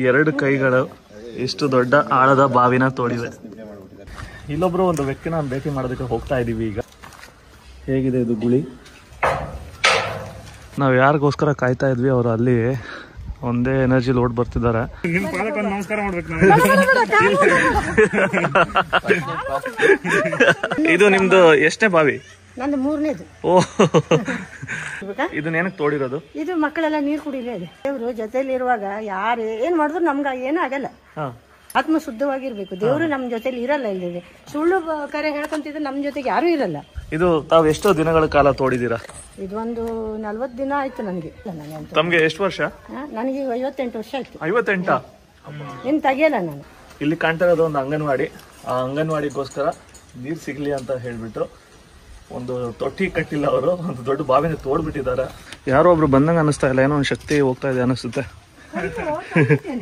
ಎರಡು ಕೈಗಳು ಇಷ್ಟು ದೊಡ್ಡ ಆಳದ ಬಾವಿನ ತೋಡಿವೆ. ಇಲ್ಲೊಬ್ರು ಒಂದು ವ್ಯಕ್ತಿನ ಭೇಟಿ ಮಾಡೋದಕ್ಕೆ ಹೋಗ್ತಾ ಇದೀವಿ. ಈಗ ಹೇಗಿದೆ ಇದು ಗುಳಿ? ನಾವು ಯಾರಿಗೋಸ್ಕರ ಕಾಯ್ತಾ ಇದ್ವಿ ಅವರು ಅಲ್ಲಿ ಒಂದೇ ಎನರ್ಜಿ ಲೋಡ್ ಬರ್ತಿದ್ದಾರೆ. ಇದು ನಿಮ್ದು ಎಷ್ಟನೇ ಬಾವಿ? ನಂದು ಮೂರನೇದು. ಓ, ಇದನ್ನ ಏನಕ್ಕೆ ತೋಡಿರೋದು? ಇದು ಮಕ್ಕಳೆಲ್ಲ ನೀರು ಕುಡಿಲೇ ಇದೆ. ದೇವ್ರು ಜೊತೆಲಿ ಇರುವಾಗ ಯಾರು ಏನ್ ಮಾಡಿದ್ರು ನಮ್ಗೆ ಏನೂ ಆಗಲ್ಲ. ಆತ್ಮ ಶುದ್ಧವಾಗಿರ್ಬೇಕು. ದೇವ್ರು ನಮ್ ಜೊತೆಲಿ ಇರಲ್ಲ. ಇಲ್ಲಿ ಸುಳ್ಳು ಕರೆ ಹೇಳ್ಕೊಂತಿದ್ರೆ ನಮ್ ಜೊತೆಗೆ ಯಾರು ಇರಲ್ಲ. ಇದು ತಾವು ಎಷ್ಟೋ ದಿನಗಳ ಕಾಲ ತೋಡಿದೀರಾ? ಇದೊಂದು 40 ದಿನ ಆಯ್ತು ನನಗೆ. ತಮ್ಗೆ ಎಷ್ಟು ವರ್ಷ? ನನಗೆ 58 ವರ್ಷ ಆಯ್ತು. 58? ಏನ್ ತೆಗಿಯಲ್ಲ ನಾನು. ಇಲ್ಲಿ ಕಾಣ್ತಾ ಇರೋದು ಒಂದು ಅಂಗನವಾಡಿ. ಆ ಅಂಗನವಾಡಿಗೋಸ್ಕರ ನೀರ್ ಸಿಗ್ಲಿ ಅಂತ ಹೇಳ್ಬಿಟ್ಟು ಒಂದು ತೊಟ್ಟಿ ಕಟ್ಟಿಲ್ಲ ಅವರು, ಒಂದು ದೊಡ್ಡ ಬಾವಿನ ತೋಡ್ಬಿಟ್ಟಿದ್ದಾರೆ. ಯಾರೋ ಒಬ್ರು ಬಂದಂಗ ಅನಿಸ್ತಾ ಇಲ್ಲ, ಏನೋ ಒಂದು ಶಕ್ತಿ ಹೋಗ್ತಾ ಇದೆ ಅನಿಸುತ್ತೆ.